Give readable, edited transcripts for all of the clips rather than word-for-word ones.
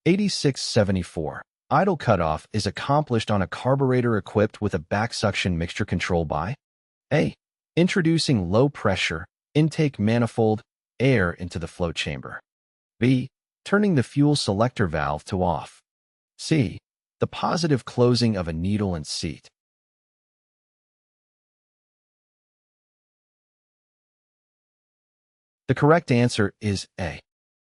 8674. Idle cutoff is accomplished on a carburetor equipped with a back-suction mixture control by A. Introducing low-pressure, intake manifold, air into the float chamber. B. Turning the fuel selector valve to off. C. The positive closing of a needle and seat. The correct answer is A.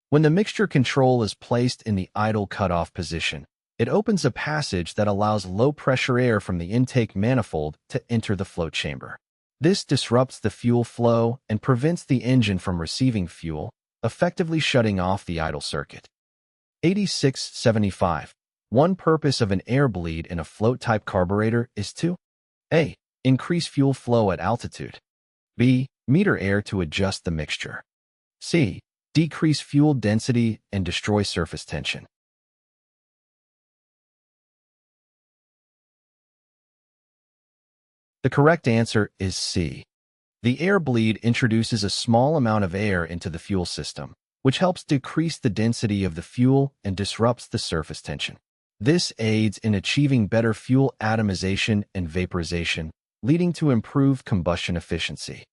When the mixture control is placed in the idle cutoff position, it opens a passage that allows low-pressure air from the intake manifold to enter the float chamber. This disrupts the fuel flow and prevents the engine from receiving fuel, effectively shutting off the idle circuit. 8675. One purpose of an air bleed in a float-type carburetor is to A. Increase fuel flow at altitude. B. Meter air to adjust the mixture. C. Decrease fuel density and destroy surface tension. The correct answer is C. The air bleed introduces a small amount of air into the fuel system, which helps decrease the density of the fuel and disrupts the surface tension. This aids in achieving better fuel atomization and vaporization, leading to improved combustion efficiency.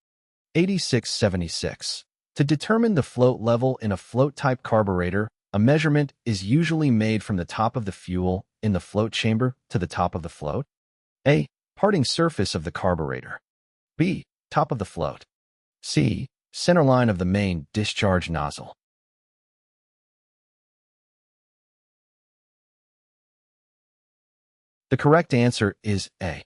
8676. To determine the float level in a float-type carburetor, a measurement is usually made from the top of the fuel in the float chamber to the top of the float. A. Parting surface of the carburetor. B. Top of the float. C. Centerline of the main discharge nozzle. The correct answer is A.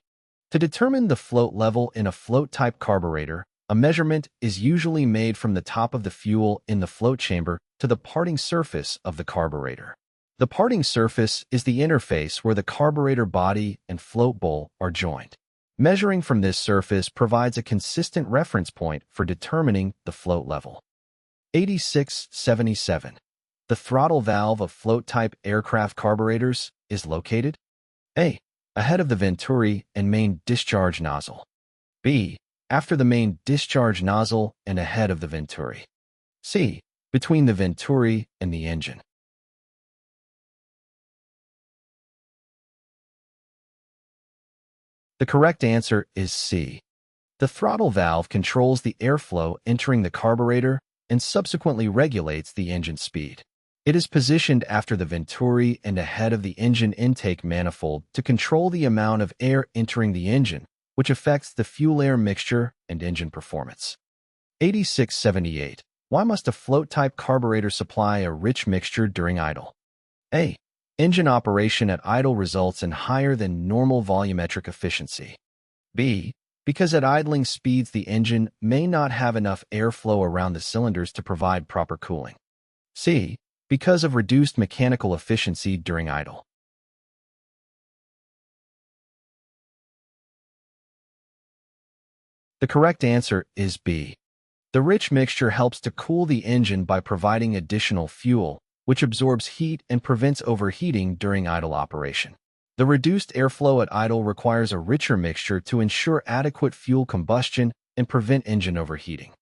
To determine the float level in a float-type carburetor, a measurement is usually made from the top of the fuel in the float chamber to the parting surface of the carburetor. The parting surface is the interface where the carburetor body and float bowl are joined. Measuring from this surface provides a consistent reference point for determining the float level. 8677. The throttle valve of float-type aircraft carburetors is located A. Ahead of the Venturi and main discharge nozzle. B. After the main discharge nozzle and ahead of the Venturi. C. Between the Venturi and the engine. The correct answer is C. The throttle valve controls the airflow entering the carburetor and subsequently regulates the engine speed. It is positioned after the Venturi and ahead of the engine intake manifold to control the amount of air entering the engine, which affects the fuel-air mixture and engine performance. 8678. Why must a float-type carburetor supply a rich mixture during idle? A. Engine operation at idle results in higher than normal volumetric efficiency. B. Because at idling speeds the engine may not have enough airflow around the cylinders to provide proper cooling. C. Because of reduced mechanical efficiency during idle. The correct answer is B. The rich mixture helps to cool the engine by providing additional fuel, which absorbs heat and prevents overheating during idle operation. The reduced airflow at idle requires a richer mixture to ensure adequate fuel combustion and prevent engine overheating.